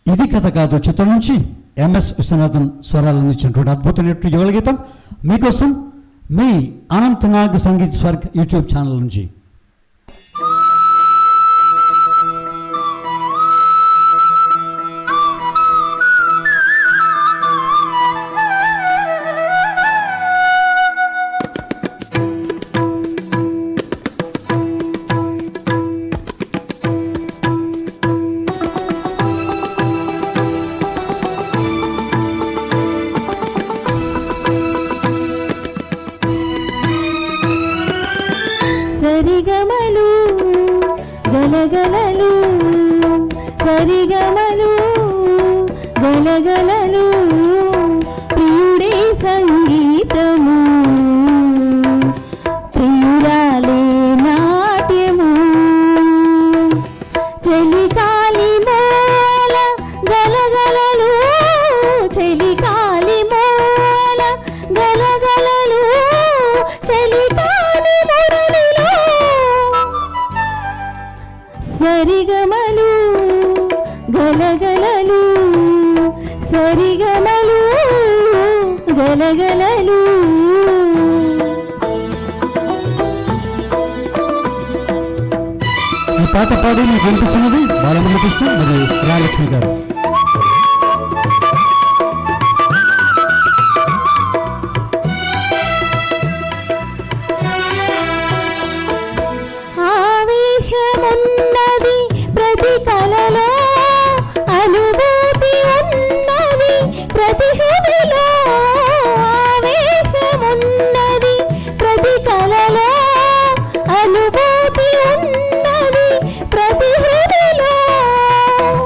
ఇది కథ కాదు చిత్రం నుంచి ఎంఎస్ విశ్వనాథన్ స్వరాలను ఇచ్చినటువంటి అద్భుతమైనటువంటి యుగల గీతం మీకోసం మీ అనంత్ నాగ్ సంగీత్ స్వర్గ్ యూట్యూబ్ ఛానల్ నుంచి. సరిగమలు గలగలలు సరిగమలు గలగలలు ప్రియుడే సంగీతము ప్రియురాలే నాట్యము చెలికాలి మోల గలగలలు చెలికాలి మోల గలగలలు చెలికాలి మురళిలో సరిగమలు గలగలలు సరిగమలు గలగలలు. ఈ పాట పాడి మీకు వినిపిస్తున్నది బాలమురళీకృష్ణ మరియు రాలక్ష్మి గారు. ఆవేశమున్నది ప్రతి కలలో అనుభూతి ఉన్నది ప్రతి హృదయలో ఆవేశమున్నది ప్రతి కలలో అనుభూతి ఉన్నది ప్రతి హృదయలో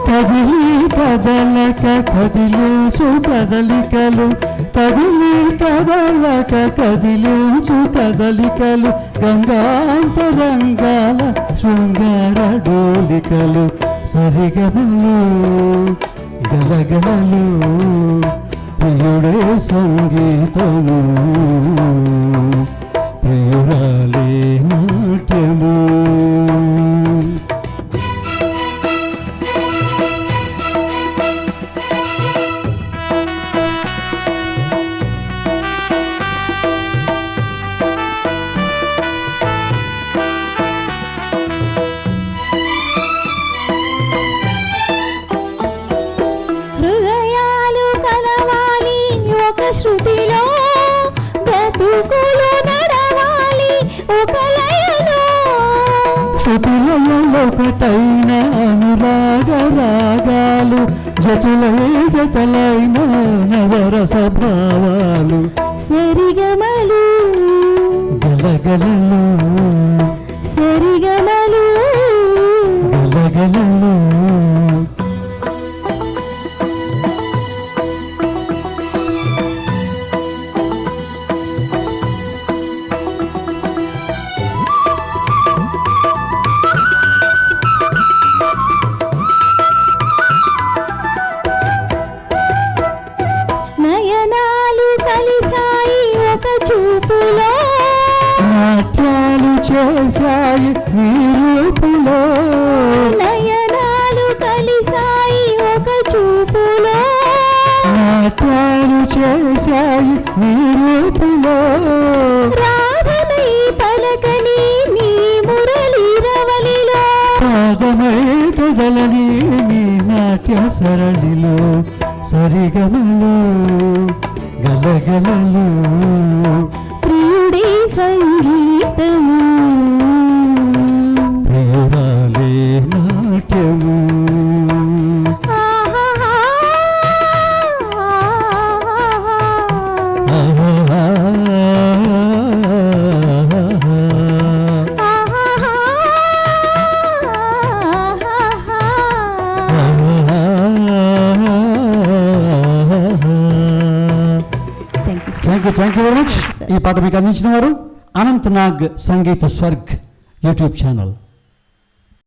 కదిలి కదలక కదిలించు కదలికలు కదిలి కదలక కదిలించు కదలికలు గంగాంతరంగాల శృంగార డోలికలు సరిగమలు గలగలలు ప్రియుడే సంగీతము ప్రియురాలే నాట్యము. హృదయాలు కలవాలి ఒక శృతిలో బ్రతుకులు నడవాలి ఒక లయలో శృతులలో ఒకటైన అనురాగ రాగాలు జతులై జతలైన నవరస భావాలు సరిగమలు గలగలలు సరిగమలు గలగలలు. నయనాలు కలిసాయి ఒక చూపులో నాట్యాలు చేశాయి నీ రూపులో నయనాలు కలిసాయి ఒక చూపులో నాట్యాలు చేశాయి నీ రూపులో రాధనై పలకని నీ మురళి రవలిలో పాదమై కదలని నీ నాట్య సరళిలో సరిగమలు గలగలలు ప్రియుడే సంగీతము ప్రియురాలే నాట్యము. ఆహాహా, ఆహాహా, థ్యాంక్ యూ వెరీ మచ్. ఈ పాట మీకు అందించిన వారు అనంత్ నాగ్ సంగీత స్వర్గ్ యూట్యూబ్ ఛానల్.